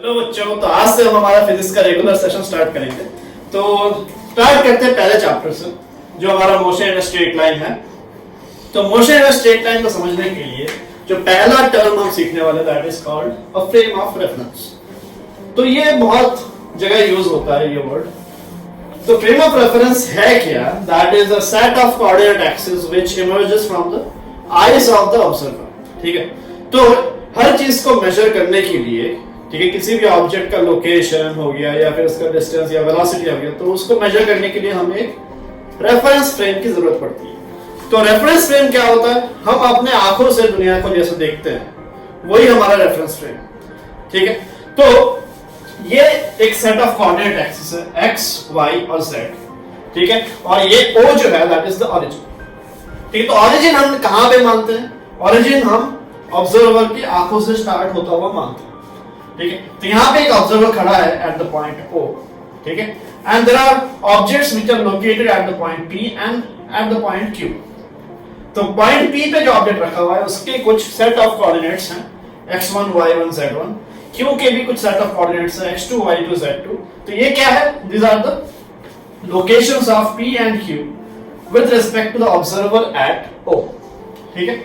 Hello बच्चों, तो आज से हम हमारा फिजिक्स का रेगुलर सेशन स्टार्ट करेंगे। तो स्टार्ट करते हैं पहले चैप्टर से, जो हमारा मोशन इन स्ट्रेट लाइन है। तो मोशन इन स्ट्रेट लाइन को समझने के लिए जो पहला टर्म हम सीखने वाले that is called a frame of reference. तो ये बहुत जगह यूज होता है ये वर्ड। तो फ्रेम ऑफ रेफरेंस है क्या? That is a set of coordinate axis which emerges from the eyes of the observer. ठीक है, तो हर चीज को मेजर करने के लिए, ठीक है, किसी भी ऑब्जेक्ट का लोकेशन हो गया या फिर उसका डिस्टेंस या वेलोसिटी हो गया, तो उसको मेजर करने के लिए हमें एक रेफरेंस फ्रेम की जरूरत पड़ती है। तो रेफरेंस फ्रेम क्या होता है? हम अपने आंखों से दुनिया को जैसे देखते हैं, वही हमारा रेफरेंस फ्रेम। ठीक है, तो ये एक सेट ऑफ कोऑर्डिनेट एक्सिस है, एक्स, वाई और जेड। ठीक है, और ये ओ जो है दैट इज द ओरिजिन। ठीक है, तो ओरिजिन हम कहां पे मानते हैं? ओरिजिन हम ऑब्जर्वर की आंखों से स्टार्ट होता हुआ मानते हैं। ठीक है, तो यहां पे एक ऑब्जर्वर खड़ा है एट द पॉइंट O। ठीक है, and there are objects which are located at the point P and at the point Q। तो पॉइंट P पे जो ऑब्जेक्ट रखा हुआ है उसके कुछ सेट ऑफ कोऑर्डिनेट्स हैं, x1 y1 z1। Q के भी कुछ सेट ऑफ कोऑर्डिनेट्स हैं, x2 y2 z2। तो ये क्या है? These are the locations of P and Q with respect to the observer at O। ठीक है,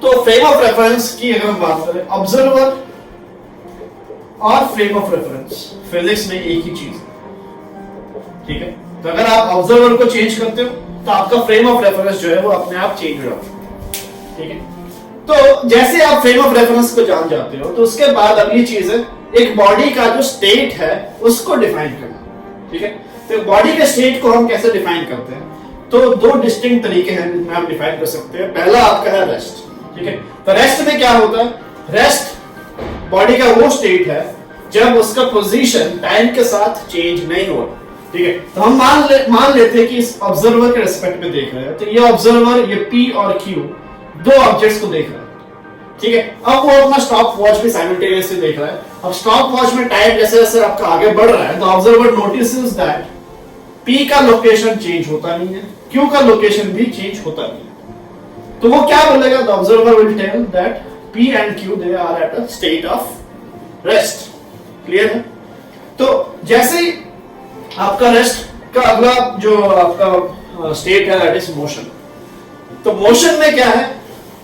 तो फ्रेम ऑफ रेफरेंस की अगर हम बात करें, ऑब्जर्वर और फ्रेम ऑफ रेफरेंस फिजिक्स में एक ही चीज है। ठीक है, तो अगर आप ऑब्जर्वर को चेंज करते हो तो आपका फ्रेम ऑफ रेफरेंस जो है वो अपने आप चेंज हो जाता है। ठीक है, तो जैसे आप फ्रेम ऑफ रेफरेंस को जान जाते हो तो उसके बाद अगली चीज है एक बॉडी का जो स्टेट है उसको डिफाइन करना। ठीक है, तो बॉडी के स्टेट को हम कैसे डिफाइन करते हैं? तो दो डिस्टिंक्ट तरीके हैं जिनमें आप डिफाइन कर सकते हैं। पहला आपका है रेस्ट। ठीक है, तो रेस्ट में क्या होता है? रेस्ट बॉडी का वो स्टेट है जब उसका पोजीशन टाइम के साथ चेंज नहीं हो रहा। ठीक है, तो हम मान लेते हैं कि इस ऑब्जर्वर के रिस्पेक्ट में देख रहे हैं, तो ये ऑब्जर्वर ये P और Q दो ऑब्जेक्ट्स को देख रहा है। ठीक है, अब वो अपना स्टॉप वॉच भी साइमल्टेनियसली देख रहा है। अब स्टॉप वॉच में टाइम जैसे जैसे आपका आगे बढ़ रहा है तो ऑब्जर्वर नोटिसेस दैट P का लोकेशन चेंज होता नहीं है, Q का लोकेशन भी चेंज होता नहीं है। तो वो क्या बोलेगा? The observer will tell that P and Q they are at a state of rest. Clear है? तो जैसे ही आपका रेस्ट का अगला जो आपका स्टेट है दैट इज मोशन। तो मोशन में क्या है?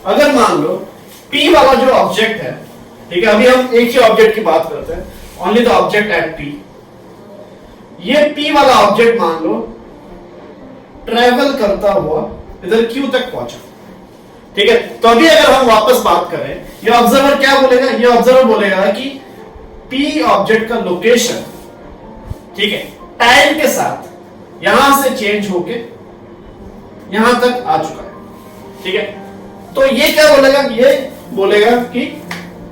अगर मान लो P वाला जो ऑब्जेक्ट है, ठीक है, अभी हम एक ही ऑब्जेक्ट की बात करते हैं, only the object at P। ये P वाला ऑब्जेक्ट मान लो ट्रेवल करता हुआ इधर Q तक पहुंचा। ठीक है, तो अभी अगर हम वापस बात करें, ये ऑब्जर्वर क्या बोलेगा? ये ऑब्जर्वर बोलेगा कि P ऑब्जेक्ट का लोकेशन, ठीक है, टाइम के साथ यहां से चेंज होके यहां तक आ चुका है। ठीक है, तो ये क्या बोलेगा? ये बोलेगा कि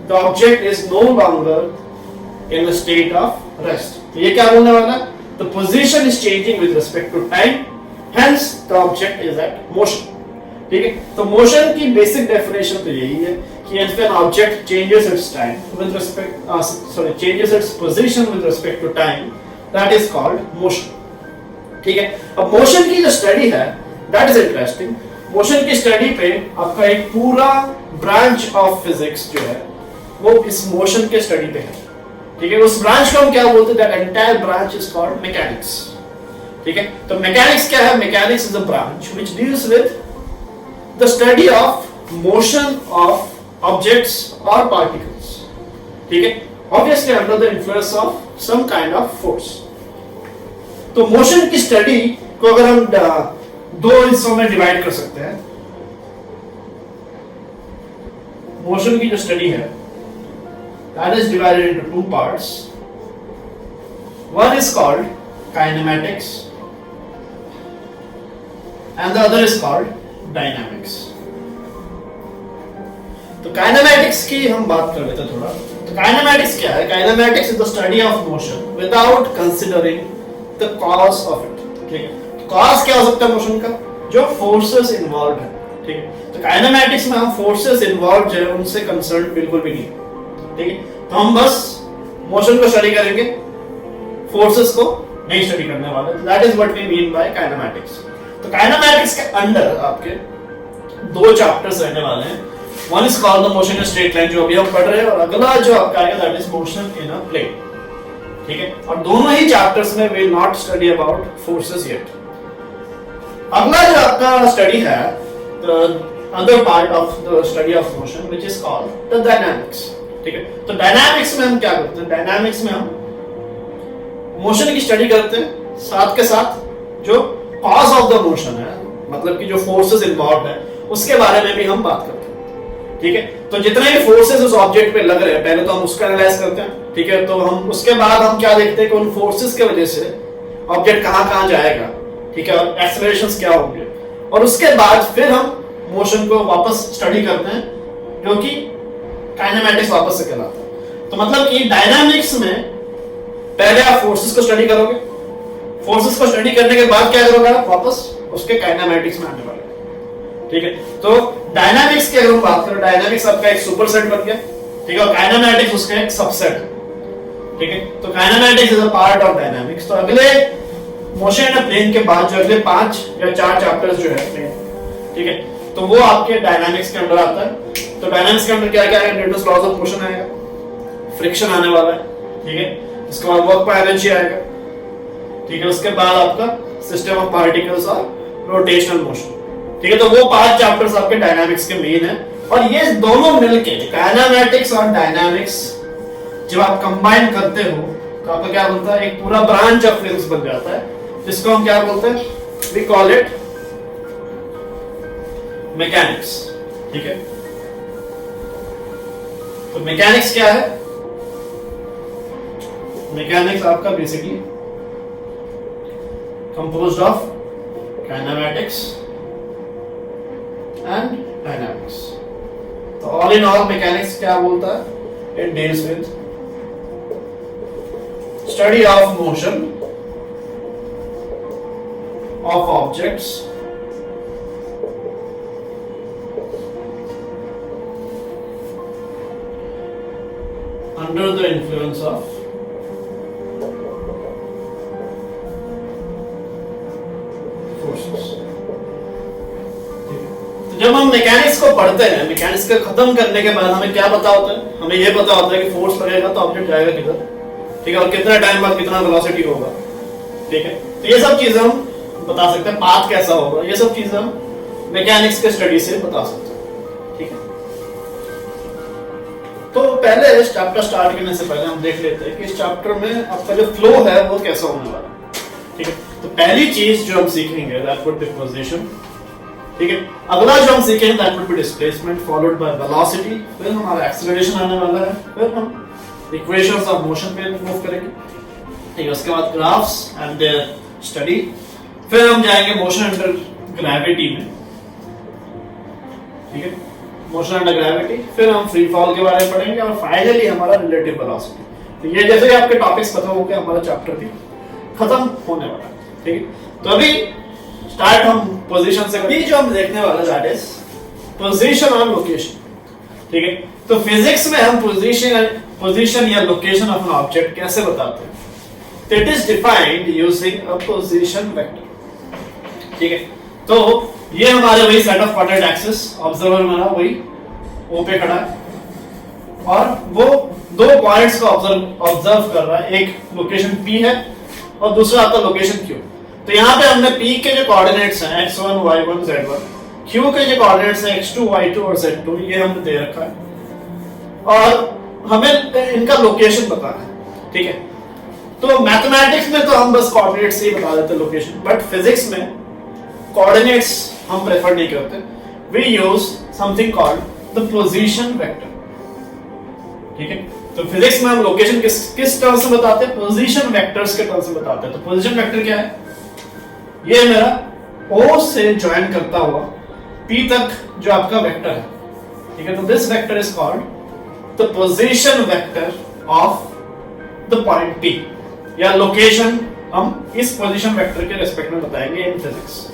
the object is no longer in a state of rest. तो ये क्या बोलने वाला? The position is changing with respect to time, hence the object is at motion. ठीक है, तो मोशन की बेसिक डेफिनेशन तो यही है कि if an object changes its time with respect changes its position with respect to time, that is called motion। ठीक है, अब मोशन की जो स्टडी है that is interesting। मोशन की स्टडी पे आपका एक पूरा ब्रांच ऑफ फिजिक्स जो है वो इस मोशन के स्टडी पे है। ठीक है, उस ब्रांच को हम क्या बोलते हैं? That entire branch is called mechanics. ठीक है, तो मैकेनिक्स क्या है? Mechanics is a branch which deals with the study of motion of objects or particles। ठीक है, obviously under the influence of some kind of force। तो motion की study को अगर हम दो हिस्सों में डिवाइड कर सकते हैं। मोशन की जो स्टडी है that is divided into two parts। One is called kinematics and the other is called dynamics। तो काइनेमैटिक्स की हम बात कर लेते हैं थोड़ा। तो काइनेमैटिक्स क्या है? Kinematics is the study of motion without considering the cause of it. ठीक है, तो कॉज क्या हो सकता है मोशन का? जो फोर्सेस इन्वॉल्व है। ठीक है, तो काइनेमैटिक्स में हम फोर्सेस इन्वॉल्व जो है उनसे कंसर्न बिल्कुल भी नहीं। ठीक है, तो हम बस मोशन को स्टडी करेंगे, फोर्सेस को नहीं स्टडी करने वाले। That is what we mean by kinematics. तो काइनेमैटिक्स के अंडर आपके दो चैप्टर्स रहने वाले हैं। One is called the motion in straight line जो अभी हम पढ़ रहे हैं, और अगला जो आपका आएगा that is motion in a plane. ठीक है, और दोनों ही चैप्टर्स में we will not study about forces yet. अगला जो आपका स्टडी है the other part of the study of motion which is called the dynamics. ठीक है, तो डायनामिक्स में हम क्या करते हैं, डायनामिक्स में हम मोशन की स्टडी करते हैं, साथ के साथ जो कॉज ऑफ द मोशन है, मतलब कि जो फोर्सेस इन्वॉल्व है उसके बारे में भी हम बात करते हैं। ठीक है, तो जितने भी फोर्सेस उस ऑब्जेक्ट पे लग रहे हैं पहले तो हम उसका एनालाइज करते हैं। ठीक है, तो हम उसके बाद हम क्या देखते हैं कि उन फोर्सेस के वजह से ऑब्जेक्ट कहां जाएगा। ठीक है, और एक्सेलरेशंस क्या होंगे, और उसके बाद फिर हम मोशन को वापस स्टडी करते हैं जो कि काइनेमैटिक्स वापस से कहलाता है। तो मतलब कि डायनामिक्स में पहले आप फोर्सेस को स्टडी करोगे, फोर्सेस को स्टडी करने के बाद क्या करोगे आप, वापस उसके काइनेमैटिक्स में आने वाले। ठीक है, तो डायनामिक्स की अगर हम बात करें, डायनामिक्स आपका एक सुपरसेट बन गया। ठीक है, और काइनेमैटिक्स उसका एक सबसेट है। ठीक है, तो kinematics is a part of dynamics. तो अगले मोशन इन अ प्लेन के बाद जो अगले 5 या 4 चैप्टर्स जो है प्लेन, ठीक है, तो वो आपके डायनामिक्स के अंदर आता है। तो डायनामिक्स के अंदर क्या क्या है, न्यूटन्स लॉज ऑफ मोशन आएगा, फ्रिक्शन आने वाला है। ठीक है, इसके बाद वर्क बाय एनर्जी आएगा। ठीक है, उसके बाद आपका सिस्टम ऑफ पार्टिकल्स और रोटेशनल मोशन। ठीक है, तो वो 5 चैप्टर्स आपके डायनामिक्स के मेन है, और ये दोनों मिलके काइनेमैटिक्स और डायनामिक्स जब आप कंबाइन करते हो तो आपका क्या बनता है, एक पूरा ब्रांच ऑफ फिजिक्स बन जाता है, जिसको हम क्या बोलते हैं, वी कॉल इट मैकेनिक्स। ठीक है, तो मैकेनिक्स क्या है, मैकेनिक्स आपका basically composed of kinematics and dynamics. तो ऑल इन ऑल मैकेनिक्स क्या बोलता है, it deals with study of motion of objects under the influence of forces। तो जब हम मैकेनिक्स को पढ़ते हैं, मैकेनिक्स को खत्म करने के बाद हमें क्या पता होता है, हमें यह पता होता है कि फोर्स लगेगा तो ऑब्जेक्ट जाएगा किधर। ठीक है, और कितना टाइम बाद कितना वेलोसिटी होगा। ठीक है, तो ये सब चीजें हम बता सकते हैं, पाथ कैसा होगा, ये सब चीजें हम मैकेनिक्स के स्टडी से बता सकते हैं। ठीक है, तो पहले इस चैप्टर स्टार्ट करने से पहले हम देख लेते हैं कि इस चैप्टर में आपका जो फ्लो है वो कैसा होने वाला है। ठीक है, तो पहली चीज जो हम सीखेंगे दैट वुड बी पोजीशन। ठीक है, अगला जो हम सीखेंगे that would be displacement followed by velocity, फिर हमारा एक्सेलरेशन आने वाला है, फिर हम इक्वेशंस ऑफ मोशन पे मूव करेंगे। ठीक है, उसके बाद ग्राफ्स एंड देयर स्टडी, फिर हम जाएंगे मोशन अंडर ग्रेविटी में। ठीक है, मोशन अंडर ग्रेविटी, फिर हम फ्री फॉल के बारे में पढ़ेंगे, और फाइनली हमारा रिलेटिव वेलोसिटी। तो ये जैसे ही आपके टॉपिक्स खत्म हो गए हमारा चैप्टर भी खत्म होने वाला है। ठीक है, तो अभी स्टार्ट हम पोजीशन से। अभी जो हम देखने वाले दैट इज पोजीशन और लोकेशन। ठीक है, तो फिजिक्स में हम पोजीशन या लोकेशन ऑफ एन ऑब्जेक्ट कैसे बताते हैं, तो it is defined using a position vector. ठीक है, तो ये हमारे वही set of coordinate axis, observer हमारा वही ओ पे खड़ा है, और वो दो पॉइंट्स को ऑब्जर्व कर रहा है, एक लोकेशन P है और दूसरा आपका लोकेशन Q। तो यहाँ पे हमने P के जो कोऑर्डिनेट्स हैं x1, y1, z1, Q के जो कोऑर्डिनेट्स हैं x2, y2 और z2, ये हमने दे रखा है, और हमें इनका लोकेशन पता है। ठीक है, तो मैथमेटिक्स में तो हम बस कोऑर्डिनेट्स ही बता देते हैं लोकेशन, बट फिजिक्स में कोऑर्डिनेट्स हम प्रेफर नहीं करते, we use something called the position vector. ठीक है, तो फिजिक्स में हम लोकेशन किस टर्म से बताते हैं, पोजीशन वेक्टर्स के टर्म से बताते हैं। तो पोजीशन वेक्टर क्या है, ये मेरा O से ज्वाइन करता हुआ P तक जो आपका वेक्टर है। ठीक है, तो this vector is called the position vector of the point P, या लोकेशन हम इस पोजीशन वेक्टर के रिस्पेक्ट में बताएंगे इन फिजिक्स।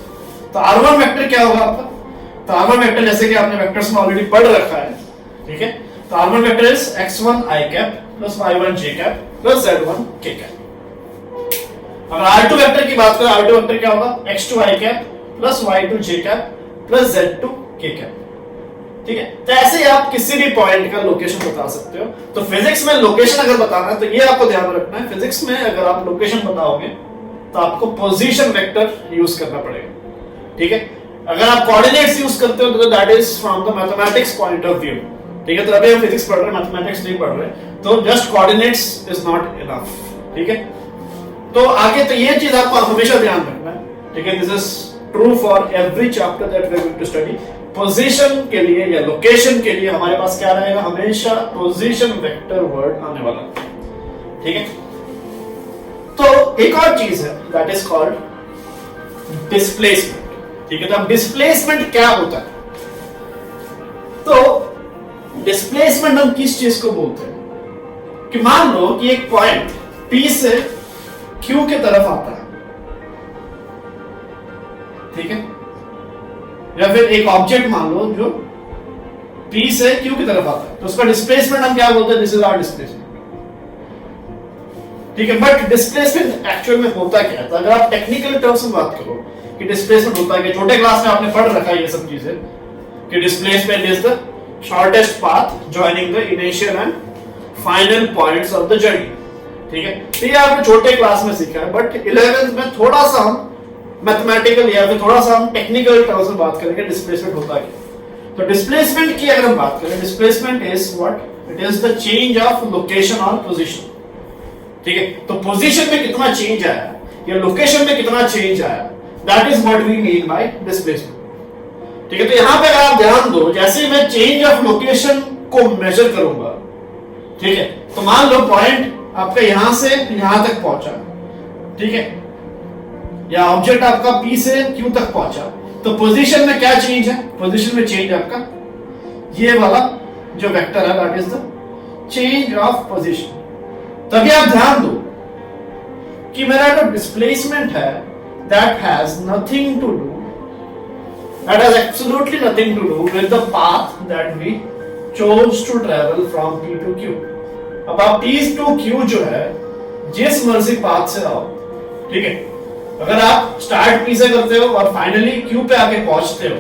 तो R1 वेक्टर क्या होगा आपका, तो R1 वेक्टर जैसे कि आपने वेक्टर्स में ऑलरेडी पढ़ रखा है। ठीक है, तो R1 vector is x1 i cap plus y1 j cap plus z1 k cap. अगर R2 वेक्टर की बात करें, R2 वेक्टर क्या होगा, x2 i cap plus y2 j cap plus z2 k cap. ठीक है। तो ऐसे ही आप किसी भी पॉइंट का लोकेशन बता सकते हो। तो फिजिक्स में लोकेशन अगर बताना है तो ये आपको ध्यान रखना है, फिजिक्स में अगर आप लोकेशन बताओगे तो आपको पोजीशन वेक्टर यूज करना पड़ेगा, ठीक है। अगर आप कोऑर्डिनेट्स यूज करते हो तो that is from the mathematics point of view, ठीक है। तो अभी हम फिजिक्स पढ़ रहे हैं, मैथमेटिक्स नहीं पढ़ रहे, तो just coordinates is not enough, ठीक है। तो आगे तो ये चीज आपको हमेशा ध्यान रखना है, ठीक है। This is true for every chapter that we are going to study. Position के लिए या लोकेशन के लिए हमारे पास क्या रहेगा, हमेशा पोजीशन वेक्टर वर्ड आने वाला, ठीक है। तो एक और चीज है दैट इज कॉल्ड डिस्प्लेसमेंट, ठीक है। तो अब डिस्प्लेसमेंट क्या होता है, तो डिस्प्लेसमेंट हम किस चीज को बोलते हैं कि मान लो कि एक पॉइंट P से Q के तरफ आता है, ठीक है। या फिर एक ऑब्जेक्ट मान लो जो P से Q की तरफ आता है, तो उसका डिस्प्लेसमेंट हम क्या बोलते हैं, दिस इज आवर डिस्प्लेसमेंट, ठीक है। बट डिस्प्लेसमेंट एक्चुअल में होता क्या है, तो अगर आप टेक्निकल टर्म्स में बात करो कि डिस्प्लेसमेंट होता है कि छोटे क्लास में आपने पढ़ रखा है ये सब चीजें कि displacement is the shortest path joining the initial and final points of the journey, ठीक है। तो ये आपने छोटे क्लास में सीखा है, बट 11th में थोड़ा सा हम मैथमेटिकल या फिर थोड़ा सा हम टेक्निकल टर्म्स में बात करेंगे डिस्प्लेसमेंट होता है। तो डिस्प्लेसमेंट की अगर हम बात करें, displacement is what, it is the change of location और पोजीशन, ठीक है। तो पोजीशन में कितना चेंज आया या लोकेशन में कितना चेंज आया, that is what we mean by displacement, ठीक है। तो यहां पे अगर आप ध्यान दो, जैसे मैं चेंज ऑफ लोकेशन को मेजर करूंगा, ठीक है, तो मान लो पॉइंट आपका यहां से यहां तक पहुंचा, ठीक है, या ऑब्जेक्ट आपका P से Q तक पहुंचा, तो पोजीशन में क्या चेंज है, पोजीशन में चेंज आपका ये वाला जो वेक्टर है that is the change of position. तभी आप ध्यान दो कि मेरा जो डिस्प्लेसमेंट है that has nothing to do, that has absolutely nothing to do with the path that we chose to travel from P to Q। अब आप P टू Q जो है जिस मर्जी पाथ से आओ, ठीक है, अगर आप स्टार्ट P से करते हो और फाइनली Q पे आके पहुंचते हो,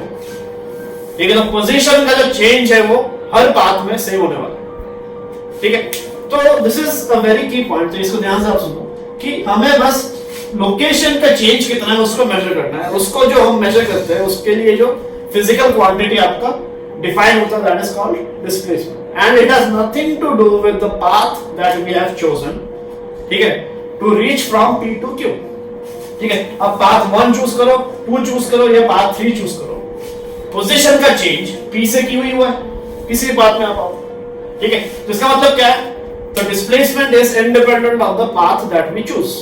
ठीक है, तो पोजीशन का जो चेंज है वो हर पाथ में सेम होने वाला है, ठीक है। तो दिस इज अ वेरी की पॉइंट, तो इसको ध्यान से आप सुनो कि हमें बस लोकेशन का चेंज कितना है उसको मेजर करना है, उसको जो हम मेजर करते हैं उसके लिए जो फिजिकल क्वांटिटी आपका डिफाइन होता है that is called displacement, and it has nothing to do with the path that we have chosen, ठीक है, to reach from P to Q, ठीक है। अब पाथ 1 चूज करो, 2 चूज करो या पाथ 3 चूज करो, पोजीशन का चेंज P से Q ही हुआ है, किसी पाथ में आप आओ, ठीक है। तो इसका मतलब क्या है, तो displacement is independent of the path that we choose,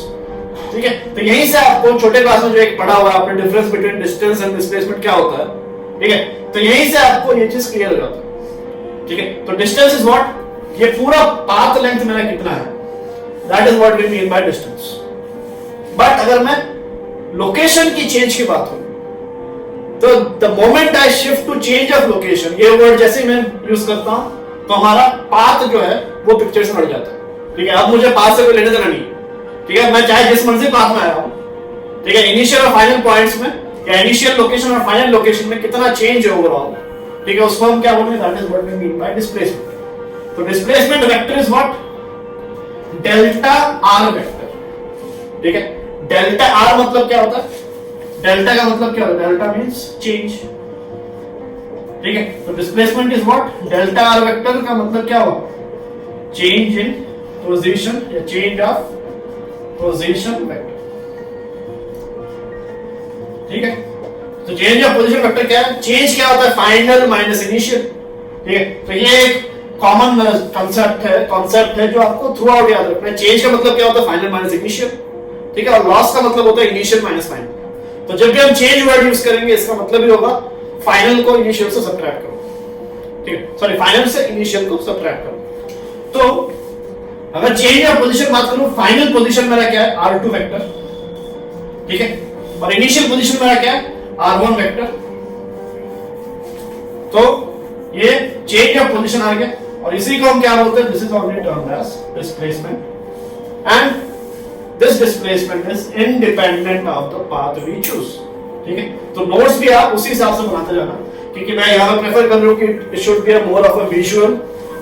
ठीक है। तो यहीं से आपको छोटे क्लास में जो एक पढ़ा हुआ है आपने difference between distance and displacement क्या होता है, ठीक है, तो यहीं से आपको ये चीज क्लियर हो जाता है, ठीक है। तो डिस्टेंस इज व्हाट, ये पूरा पाथ लेंथ मेरा कितना है, that is what we mean by distance. But अगर मैं लोकेशन की चेंज की बात करूं, तो the moment I shift to change of location, ये वर्ड जैसे ही मैं यूज करता हूं तो हमारा पाथ जो है वो पिक्चर से हट जाता है, ठीक है। अब मुझे पाथ से कोई लेने देना नहीं, ठीक है, मैं चाहे जिस मर्जी पाथ में आया हूं, ठीक है, इनिशियल और फाइनल पॉइंट्स में या इनिशियल लोकेशन और फाइनल लोकेशन में कितना चेंज है ओवरऑल, ठीक है, उसको हम क्या बोलेंगे, that is what we mean by displacement. तो displacement vector is what, delta R vector, ठीक है। डेल्टा आर मतलब क्या होता है, डेल्टा का मतलब क्या होता है, डेल्टा मींस चेंज, ठीक है। तो displacement is what, delta R vector का मतलब क्या होगा, चेंज इन पोजीशन या चेंज ऑफ पोजीशन वेक्टर, ठीक है। तो चेंज ऑफ पोजीशन वेक्टर क्या है, चेंज क्या होता है, फाइनल माइनस इनिशियल, ठीक है। तो ये एक कॉमन कांसेप्ट है जो आपको थ्रू आउट याद रखना है। चेंज का मतलब क्या होता है, फाइनल माइनस इनिशियल, ठीक है, और लॉस का मतलब होता है इनिशियल माइनस फाइनल। तो जब भी हम चेंज वर्ड यूज करेंगे इसका मतलब ही होगा फाइनल को इनिशियल से सब्ट्रैक्ट करो, ठीक है, सॉरी फाइनल से इनिशियल को सब्ट्रैक्ट करो। तो अगर चेंज ऑफ पोजीशन बात करूं, फाइनल पोजीशन मेरा क्या है, R2 वेक्टर, ठीक है, और इनिशियल पोजीशन मेरा क्या है, R1 वेक्टर। तो ये चेंज ऑफ पोजीशन आ गया और इसी को हम क्या बोलते हैं, this is already termed as displacement, and this displacement is independent of the path we choose, ठीक है। तो नोट्स भी आप उसी हिसाब से बनाते जाना क्योंकि मैं यहाँ प्रेफर कर रहा हूँ कि it should be more of a visual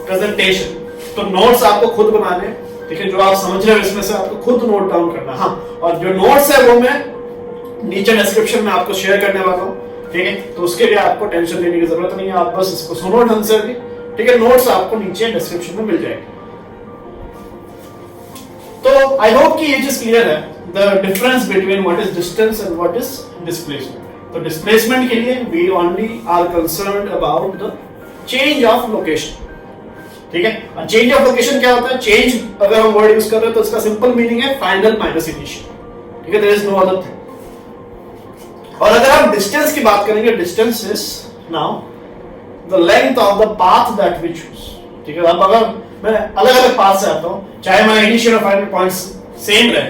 presentation. तो नोट्स आपको खुद बनाने, ठीक है, जो आप समझ रहे हो इसमें से आपको खुद नोट डाउन करना। हाँ, और जो नोट्स है वो मैं नीचे डिस्क्रिप्शन में आपको शेयर करने वाला हूँ, ठीक है, तो उसके लिए आपको टेंशन लेने की जरूरत नहीं है, आप बस इसको सुनो ढंग से भी, ठीक है। नोट्स आपको नीचे डिस्क्रिप्शन में मिल जाएगी। तो आई होप कि ये चीज क्लियर है, the difference between what is distance and what is displacement. तो डिस्प्लेसमेंट के लिए we only are concerned about the change of location, ठीक है। चेंज ऑफ लोकेशन क्या होता है? चेंज अगर हम वर्ड यूज कर रहे हैं तो इसका सिंपल मीनिंग है फाइनल माइनस इनिशियल, ठीक है, there is no other thing. और अगर हम डिस्टेंस की बात करेंगे, distance is now the length of the path that we choose, ठीक है। अब अगर मैं अलग अलग पाथ से आता हूं, चाहे हमारा इनिशियल और फाइनल पॉइंट्स सेम रहे,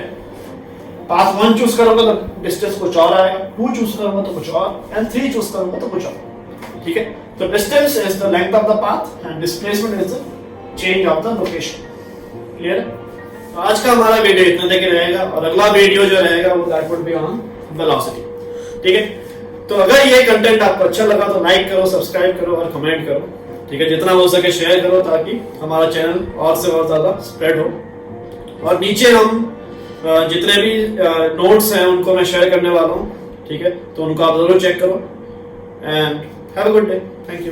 पाथ 1 चूज करूंगा तो डिस्टेंस कुछ और आएगा, 2 चूज करूंगा तो कुछ और, एंड 3 चूज करूंगा तो कुछ और, ठीक है। तो distance is the length of the path and displacement is the change of the location. Clear? तो आज का हमारा वीडियो इतना तक रहेगा, और अगला वीडियो जो रहेगा वो that would be on velocity, ठीक है। तो अगर ये कंटेंट आपको अच्छा लगा तो लाइक करो, सब्सक्राइब करो और कमेंट करो, ठीक है। जितना हो सके शेयर करो ताकि हमारा चैनल और से और ज्यादा स्प्रेड हो। और नीचे हम जितने भी नोट्स हैं उनको मैं शेयर करने वाला हूँ, ठीक है, तो उनको आप जरूर चेक करो। And have a good day, thank you.